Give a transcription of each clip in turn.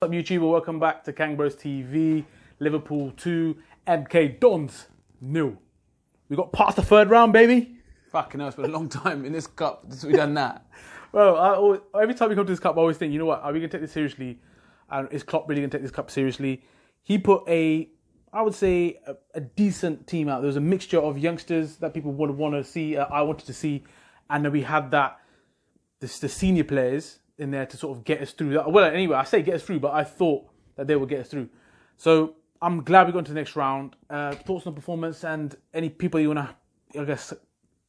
What's up, YouTuber? Welcome back to KangBros TV. Liverpool 2, MK Dons 0. We got past the third round, baby. Fucking hell, it's been a long time in this cup since we've done that. Well, every time we come to this cup, I always think, you know what, are we going to take this seriously? And is Klopp really going to take this cup seriously? He put I would say, a decent team out. There was a mixture of youngsters that people would want to see, I wanted to see. And then we had the senior players in there to sort of get us through. Well, anyway, I say get us through, but I thought that they would get us through. So I'm glad we got into the next round. Thoughts on the performance and any people you want to, I guess,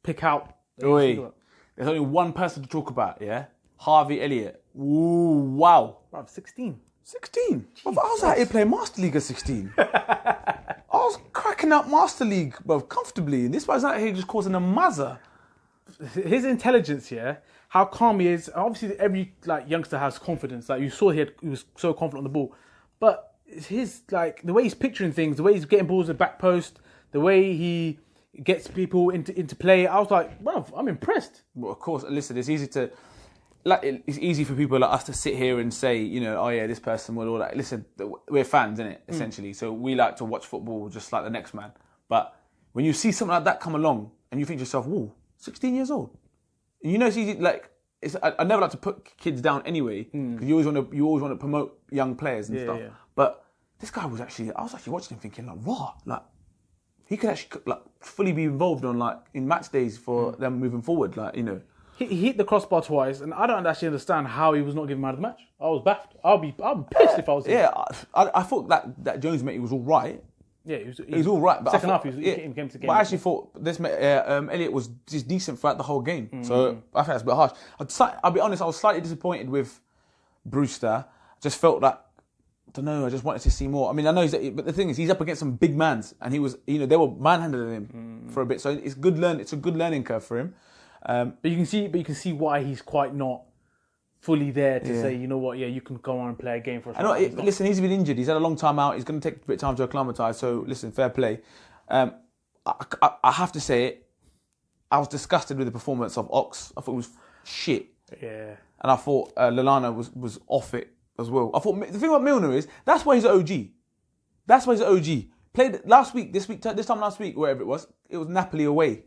pick out? There's only one person to talk about, yeah? Harvey Elliott. Ooh, wow. Wow, 16. 16? I was out here playing Master League at 16. I was cracking out Master League, bro, comfortably. And this guy's out here just causing a mazza. His intelligence, yeah, how calm he is. Obviously, every youngster has confidence. Like you saw, he was so confident on the ball. But his the way he's picturing things, the way he's getting balls at the back post, the way he gets people into play. I was like, wow, I'm impressed. Well, of course, listen, it's easy for people like us to sit here and say, you know, oh yeah, this person will all that. Listen, we're fans, innit, essentially. So we like to watch football just like the next man. But when you see something like that come along and you think to yourself, whoa, 16 years old. And you know, it's easy, I never like to put kids down anyway, because you always want to promote young players and stuff. Yeah. But this guy I was actually watching him thinking, what? He could actually fully be involved in match days for them moving forward, you know. He hit the crossbar twice, and I don't actually understand how he was not given man of the match. I was baffed. I'm pissed if I was him. Yeah, I thought that Jones mate was all right. Yeah, he was all right. But second half, he came to game. But I actually thought this Elliott was just decent throughout the whole game. So I think that's a bit harsh. I'll be honest, I was slightly disappointed with Brewster. I just felt that, I don't know, I just wanted to see more. I mean, I know but the thing is, he's up against some big mans, and he was, you know, they were manhandling him for a bit. So it's good it's a good learning curve for him. But you can see why he's quite not fully there to say, you know what, yeah, you can go on and play a game for us. Listen, he's been injured. He's had a long time out. He's going to take a bit of time to acclimatise. So, listen, fair play. I have to say it. I was disgusted with the performance of Ox. I thought it was shit. Yeah. And I thought Lallana was off it as well. I thought the thing about Milner is that's why he's an OG. That's why he's an OG. Played last week, this time last week, wherever it was Napoli away.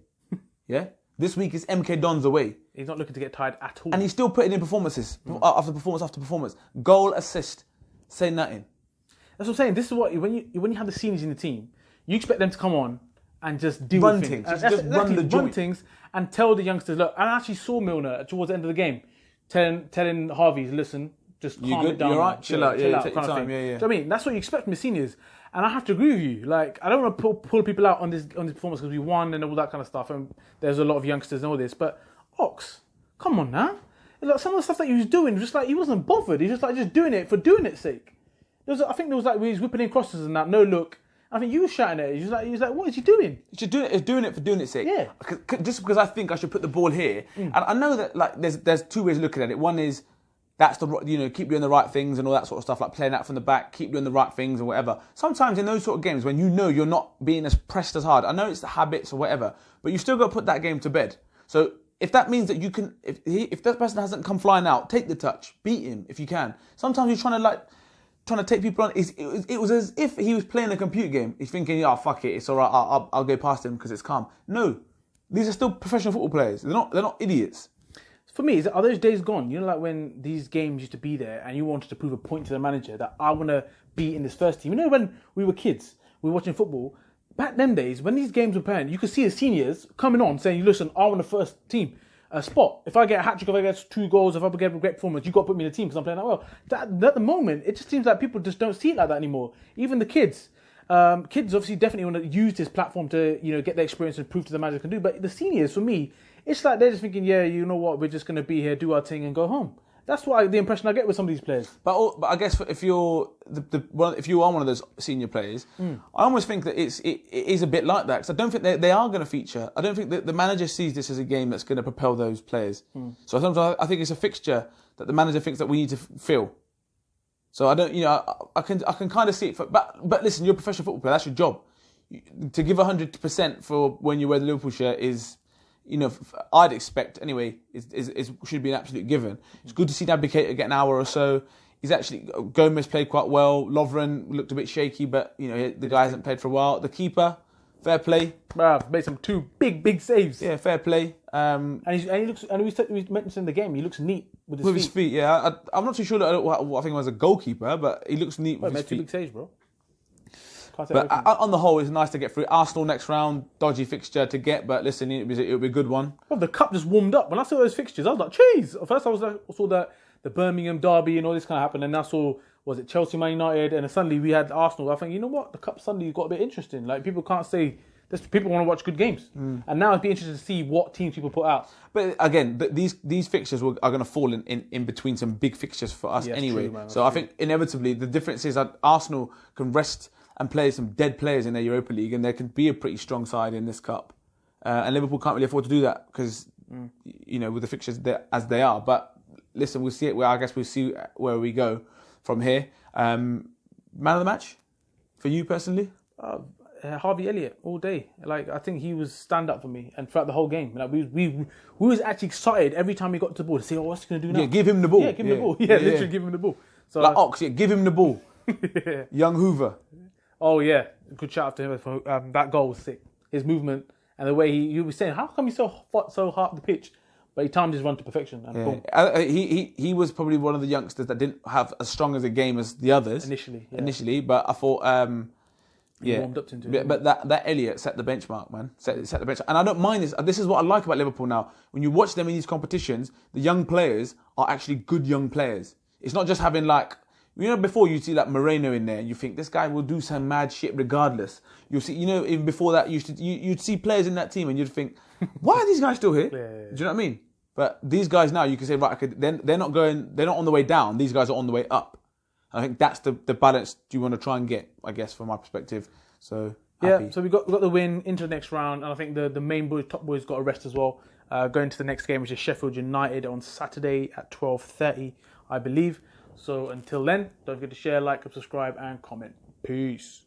Yeah. This week is MK Dons away. He's not looking to get tired at all. And he's still putting in performances after performance. Goal, assist, say nothing. That's what I'm saying. This is what when you have the seniors in the team, you expect them to come on and just do things. Just run things and tell the youngsters, look. And I actually saw Milner towards the end of the game telling Harvey, listen, just calm it down. You're right. Chill out. Yeah, take your time. Yeah. Do you know what I mean? That's what you expect from the seniors. And I have to agree with you. I don't want to pull people out on this performance because we won and all that kind of stuff. And there's a lot of youngsters and all this. But Ox, come on now. Some of the stuff that he was doing, just he wasn't bothered. He was just doing it for doing its sake. I think there was he was whipping in crosses and that, no look. I think you were shouting at it. He was like, what is he doing? He's doing it for doing its sake. Yeah. Just because I think I should put the ball here. And I know that there's two ways of looking at it. One is, that's keep doing the right things and all that sort of stuff, like playing out from the back, keep doing the right things or whatever. Sometimes in those sort of games when you know you're not being as pressed as hard, I know it's the habits or whatever, but you still got to put that game to bed. So if that means that you can, if that person hasn't come flying out, take the touch, beat him if you can. Sometimes you're trying to take people on. It was as if he was playing a computer game. He's thinking, yeah, fuck it, it's all right, I'll go past him because it's calm. No, these are still professional football players. They're not idiots. For me, are those days gone? You know, when these games used to be there and you wanted to prove a point to the manager that I want to be in this first team. You know, when we were kids, we were watching football. Back them days, when these games were playing, you could see the seniors coming on saying, listen, I want the first team spot. If I get a hat-trick, if I get 2 goals, if I get a great performance, you got to put me in the team because I'm playing that well. At the moment, it just seems like people just don't see it like that anymore. Even the kids. Kids obviously definitely want to use this platform to, get their experience and prove to the manager can do. But the seniors, for me, it's like they're just thinking, yeah, you know what, we're just going to be here, do our thing and go home. That's the impression I get with some of these players. But I guess if you're if you are one of those senior players, I almost think that it is a bit like that because I don't think they are going to feature. I don't think that the manager sees this as a game that's going to propel those players. So sometimes I think it's a fixture that the manager thinks that we need to fill. So I don't, I can kind of see it. But listen, you're a professional football player. That's your job. To give 100% for when you wear the Liverpool shirt is I'd expect anyway, should be an absolute given. It's good to see Naby Keita get an hour or so. He's actually Gomez played quite well. Lovren looked a bit shaky, but the guy hasn't played for a while. The keeper, fair play. Made some 2 big saves. Yeah, fair play. And he looks. And we mentioned in the game, he looks neat with his feet. His feet, yeah. I'm not too sure what I think was a goalkeeper, but he looks neat with his feet. Made 2 big saves, bro. But on the whole, it's nice to get through. Arsenal next round, dodgy fixture to get, but listen, it'll be a good one. Well, the cup just warmed up. When I saw those fixtures, I was like, jeez. At first, I saw that the Birmingham derby and all this kind of happened, and I saw, was it Chelsea, Man United, and then suddenly we had Arsenal. I think, you know what, the cup suddenly got a bit interesting. Like, people can't say, people want to watch good games. And now it'd be interesting to see what teams people put out. But again, these fixtures are going to fall in between some big fixtures for us anyway. True, man, so I think inevitably the difference is that Arsenal can rest and play some dead players in their Europa League, and there can be a pretty strong side in this cup. And Liverpool can't really afford to do that because, with the fixtures as they are. But listen, we'll see it. I guess we'll see where we go from here. Man of the match for you personally? Harvey Elliott all day. Like, I think he was stand up for me, and throughout the whole game, like we was actually excited every time he got to the ball to see, what's he going to do now? Yeah, give him the ball. Yeah, give him the ball. Yeah, literally give him the ball. So like Ox, give him the ball. Young Hoover. Oh yeah, good shout out to him for that goal was sick. His movement and the way he was saying, how come he's so hard up the pitch? But he timed his run to perfection. And boom. He was probably one of the youngsters that didn't have as strong as a game as the others initially. But I thought, warmed up into it. But that Elliott set the benchmark, man. Set the benchmark, and I don't mind this. This is what I like about Liverpool now. When you watch them in these competitions, the young players are actually good young players. It's not just having like. Before you see like Moreno in there, you think this guy will do some mad shit regardless. You'll see, even before that, you'd see players in that team and you'd think, why are these guys still here? Yeah. Do you know what I mean? But these guys now, you can say, right, okay, they're not on the way down. These guys are on the way up. And I think that's the balance you want to try and get, I guess, from my perspective. So happy. Yeah, so we got the win into the next round, and I think the main boys, top boys, got a rest as well. Going to the next game, which is Sheffield United on Saturday at 12:30, I believe. So until then, don't forget to share, like, subscribe, and comment. Peace.